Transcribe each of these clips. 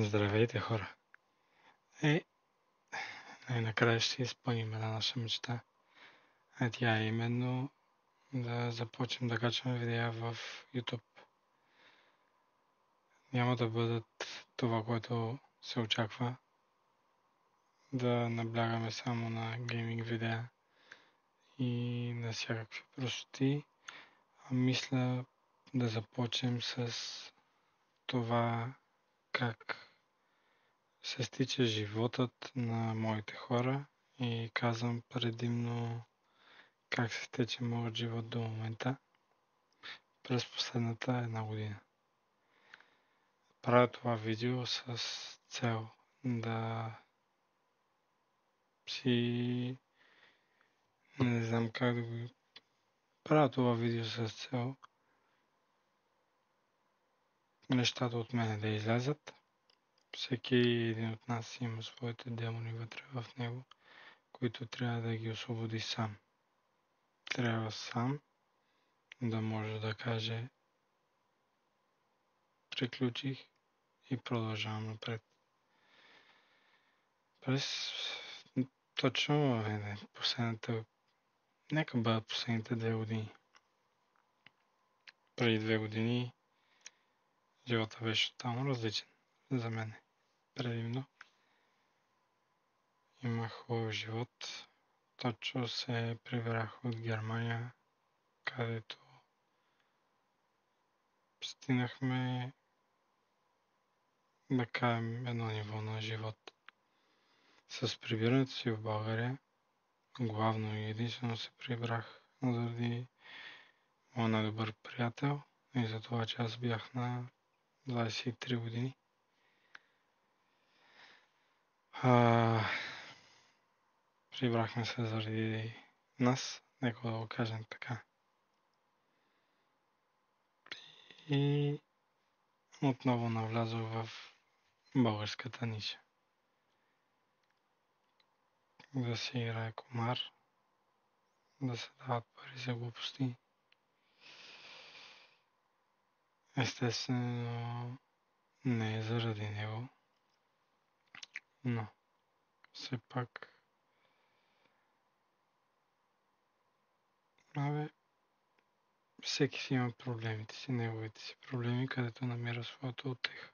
Здравейте, хора! Е, най-накрая ще си изпълним една наша мечта. А тя е именно да започнем да качваме видеа в YouTube. Няма да бъдат това, което се очаква, да наблягаме само на гейминг видеа и на всякакви простоти, а мисля да започнем с това как се стича животът на моите хора и казвам предимно как се тече моят живот до момента през последната една година. Правя това видео с цел да си... не знам как да го... Правя това видео с цел нещата от мене да излязат. Всеки един от нас има своите демони вътре в него, които трябва да ги освободи сам. Трябва сам да може да каже приключих и продължавам напред. През точно последната, нека бъдат последните 2 години. Преди 2 години живота беше тотално различен за мен. Предимно имах хубав живот. Точно се прибрах от Германия, където стигнахме да кажем едно ниво на живот. С прибирането си в България, главно и единствено се прибрах заради моят най-добър приятел и за това, че аз бях на 23 години. Прибрахме се заради нас, нека да го кажем така. И отново навлязох в българската ниша. Да се играе комар, да се дават пари за глупости. Естествено, не е заради него, но все пак всеки си има проблемите си, неговите си проблеми, където намира своята утеха.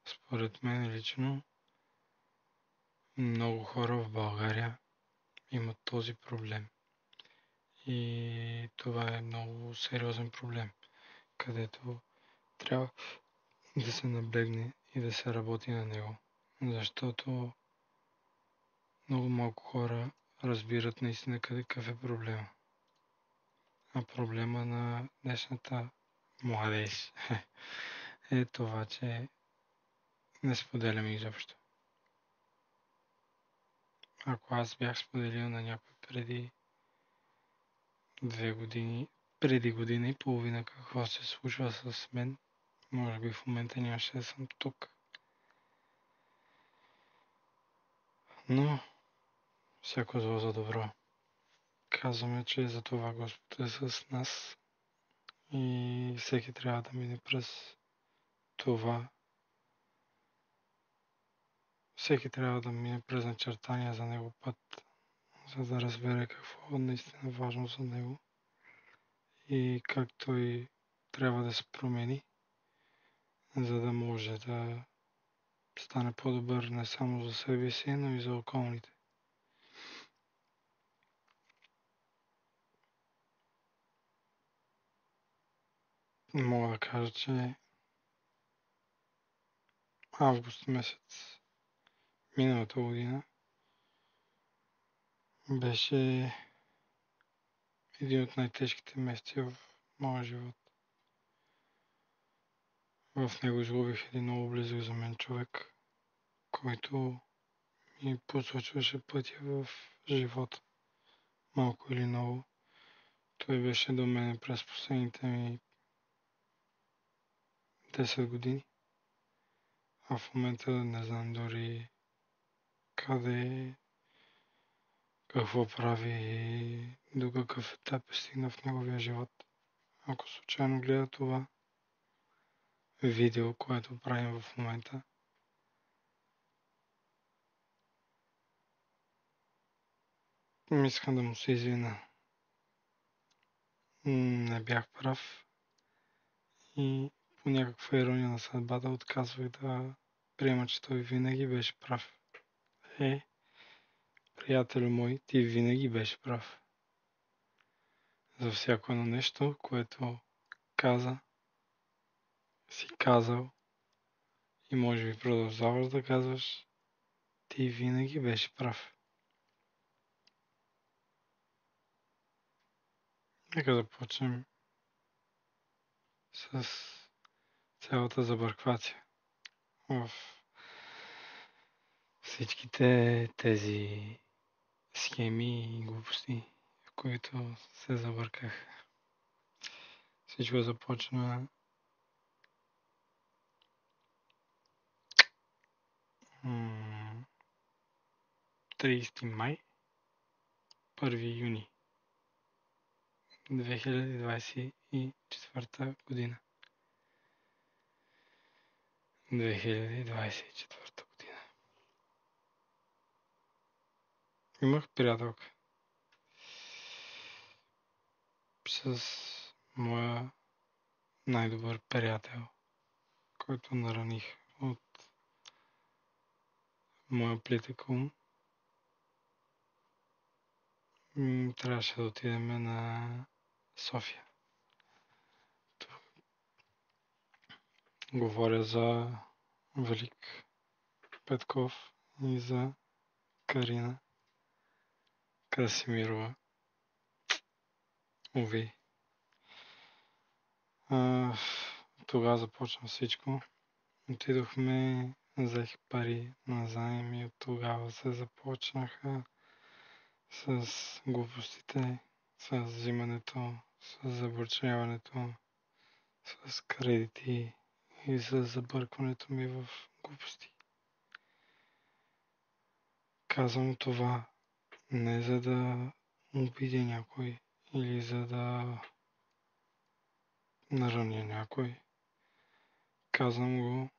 Според мен лично, много хора в България имат този проблем. И това е много сериозен проблем, където трябва да се наблегне и да се работи на него. Защото много малко хора разбират наистина какъв е проблема. А проблема на днешната младеж е това, че не споделяме изобщо. Ако аз бях споделил на някой преди 2 години, преди година и половина какво се случва с мен, може би в момента нямаше да съм тук. Но всяко зло за добро. Казваме, че за това Господ е с нас и всеки трябва да мине през това. Всеки трябва да мине през начертания за него път, за да разбере какво е наистина важно за него и как той трябва да се промени, за да може да стане по-добър не само за себе си, но и за околните. Мога да кажа, че август месец миналата година беше един от най-тежките месеци в моя живот. В него изгубих един много близък за мен човек, който ми посочваше пътя в живота. Малко или много. Той беше до мен през последните ми 10 години. А в момента не знам дори къде е, какво прави и до какъв етап е стигна в неговия живот. Ако случайно гледа това видео, което правим в момента, Искам да му се извина. Не бях прав и по някаква ирония на съдбата отказвах да приема, че той винаги беше прав. Приятелю мой, ти винаги беше прав. За всяко едно нещо, което каза, си казал и може би продължаваш да казваш, ти винаги беше прав. Нека започнем с цялата забърквация в всичките тези схеми и глупости, в които се забърках. Всичко започна 30 май, 1 юни 2024 година. 2024 година. Имах приятелка с моя най-добър приятел, който нараних от моя плитък ум. Трябваше да отидем на София. Говоря за Велик Петков и за Карина Красимирова. Уви. Тогава започна всичко. Отидохме, взех пари на заем и от тогава се започнаха с глупостите, с взимането, с забърчаването, с кредити и с забъркването ми в глупости. Казвам това не за да обидя някой или за да нараня някой. Казвам го,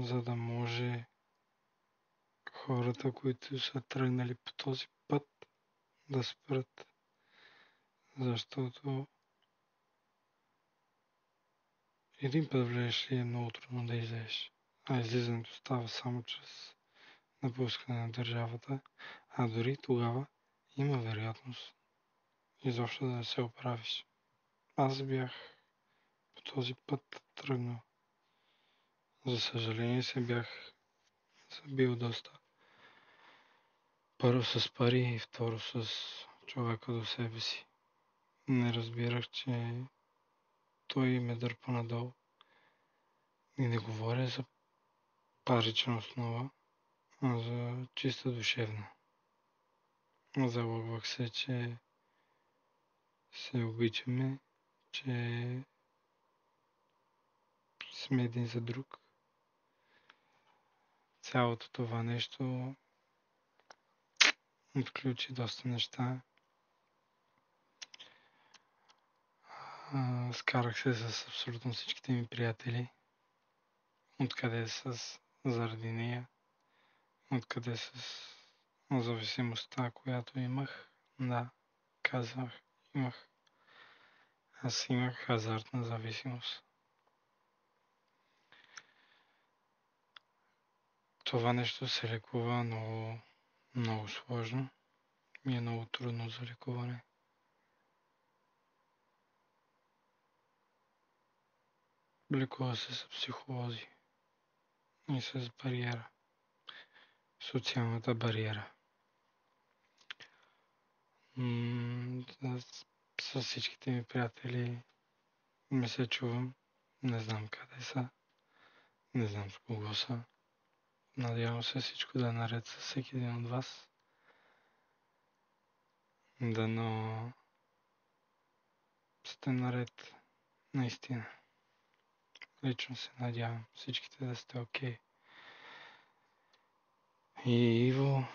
за да може хората, които са тръгнали по този път, да спрат. Защото един път влезеш и е много трудно да излезеш. А излизането става само чрез напускане на държавата, а дори тогава има вероятност изобщо да не се оправиш. Аз бях по този път тръгнал. За съжаление се бях забил доста. Първо с пари и второ с човека до себе си. Не разбирах, че той ме дърпа надолу. И не говоря за парична основа, а за чиста душевна. Залъгвах се, че се обичаме, че сме един за друг. Цялото това нещо отключи доста неща. Скарах се с абсолютно всичките ми приятели. Откъде заради нея. Откъде с зависимостта, която имах. Да, казвах, имах. Аз имах хазартна зависимост. Това нещо се лекува много, много сложно. Ми е много трудно за лекуване. Лекува се с психолози и с бариера. Социалната бариера. С всичките ми приятели не се чувам. Не знам къде са. Не знам с кого са. Надявам се всичко да е наред с всеки един от вас. Дано сте наред наистина. Лично се надявам всичките да сте окей. И Иво,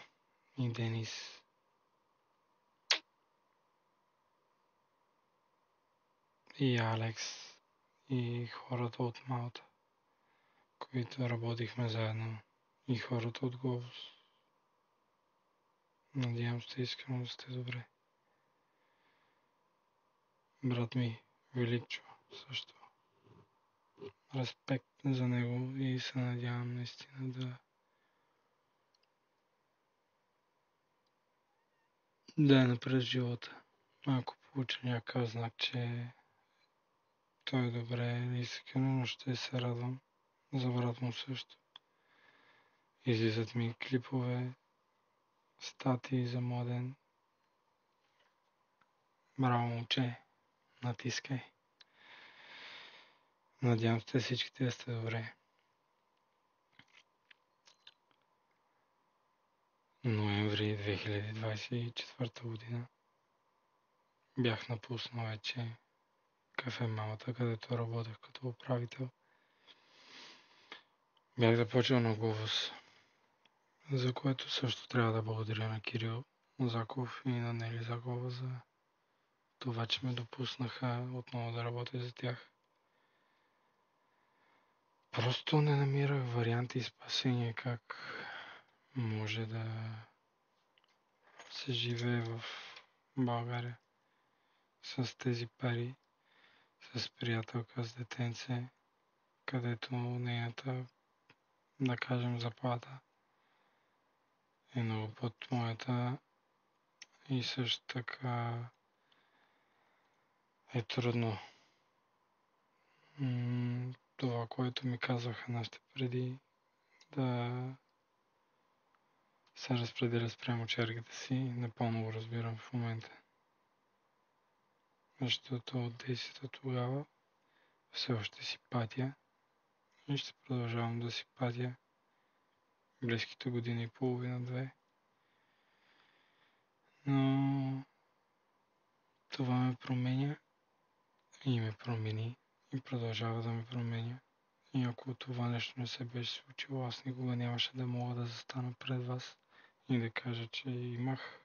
и Денис. И Алекс. И хората от Малта, които работихме заедно. И хората от Глобус. Надявам се искрено да сте добре. Брат ми, Великчо, също. Респект за него и се надявам наистина да е напред в живота. Ако получа някакъв знак, че той е добре, искрено ще се радвам. За брат му също. Излизат ми клипове, статии за младен. Браво, момче, натискай. Надявам се всичките да сте добре. Ноември 2024 година бях напуснал вече кафе Малата, където работех като управител. Бях започнал на Глобус, за което също трябва да благодаря на Кирил Заков и на Нели Закова за това, че ме допуснаха отново да работя за тях. Просто не намирах варианти и спасение как може да се живее в България с тези пари, с приятелка с детенце, където нейната, да кажем, заплата е много под моята и също така е трудно. Това, което ми казваха нашите преди, да се разпределя спрямо чергата си, напълно го разбирам в момента. Защото от действията тогава все още си патя и ще продължавам да си патя близките години и половина-две. Но това ме променя и ме промени и продължава да ме променя. И ако това нещо не се беше случило, аз никога нямаше да мога да застана пред вас и да кажа, че имах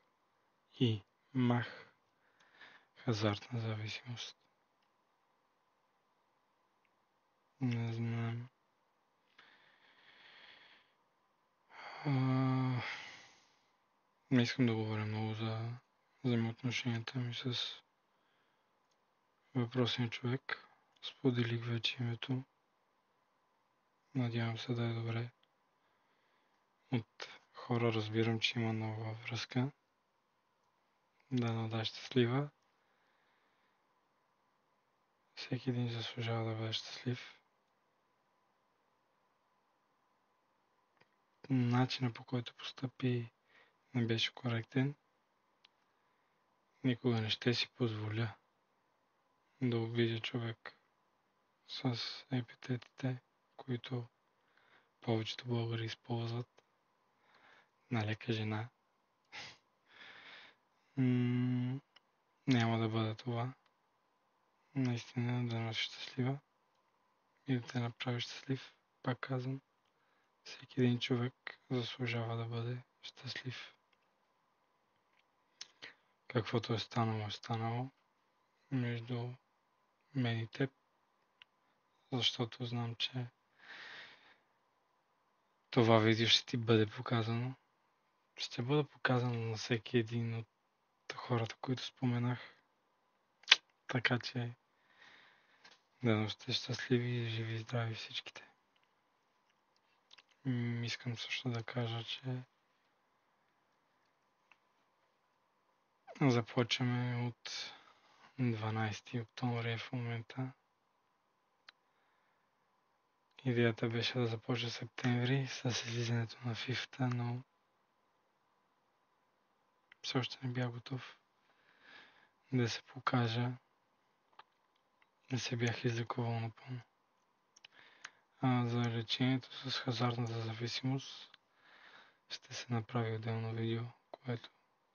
хазартна зависимост. Не знам. Не искам да говоря много за взаимоотношенията ми с въпросния човек. Споделих вече името. Надявам се да е добре. От хора разбирам, че има нова връзка. Да е щастлива. Всеки един заслужава да бъде щастлив. Начинът, по който постъпи, не беше коректен. Никога не ще си позволя да обидя човек с епитетите, които повечето българи използват на лека жена. Няма да бъде това. Наистина да носи щастлива и да те направи щастлив. Пак казвам, всеки един човек заслужава да бъде щастлив. Каквото е станало между мен и теб, защото знам, че това видео ще ти бъде показано. Ще бъде показано на всеки един от хората, които споменах. Така че да сте щастливи и живи и здрави всичките. Искам също да кажа, че започваме от 12 октомври в момента. Идеята беше да започне септември с излизането на FIFA, но все още не бях готов да се покажа. Не се бях излекувал напълно. За лечението с хазартната зависимост ще се направи отделно видео, което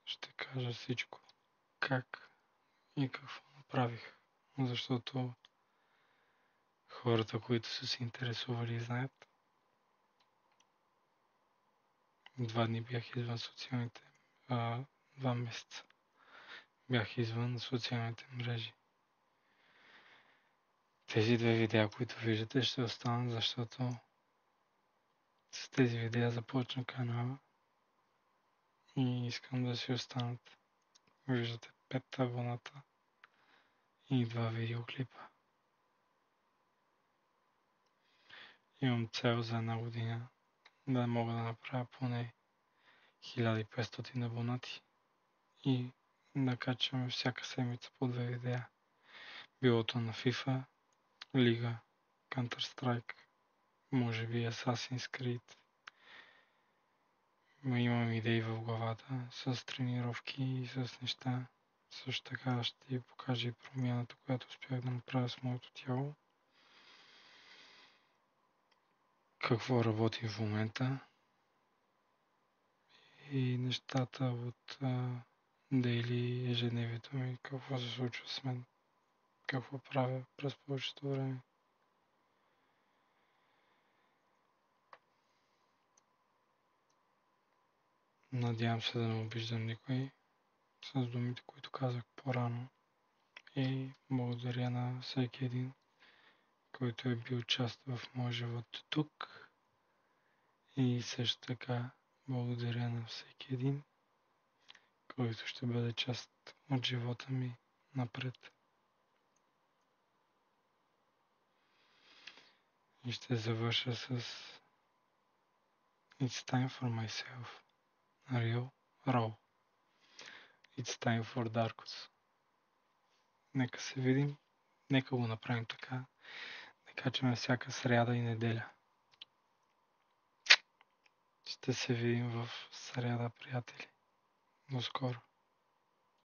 ще кажа всичко. Как и какво направих. Защото хората, които са се интересували, знаят. 2 дни бях извън социалните... 2 месеца бях извън социалните мрежи. Тези 2 видеа, които виждате, ще останат, защото с тези видеа започна канала и искам да си останат. Виждате 5 абоната и 2 видеоклипа. Имам цел за една година да мога да направя поне 1500 абонати и да качваме всяка седмица по 2 видеа. Билото на FIFA, Лига, Counter-Strike, може би Assassin's Creed. Имам идеи в главата с тренировки и с неща. Също така ще ви покажа и промяната, която успях да направя с моето тяло. Какво работи в момента и нещата от дейли ежедневието ми, какво се случва с мен, какво правя през повечето време. Надявам се да не обиждам никой с думите, които казах по-рано и благодаря на всеки един, който е бил част в моя живот тук и също така благодаря на всеки един, който ще бъде част от живота ми напред. И ще завърша с It's time for myself. Real Raw. It's time for Darkus. Нека се видим. Нека го направим така. Да качваме всяка сряда и неделя. Ще се видим в сряда, приятели. До скоро.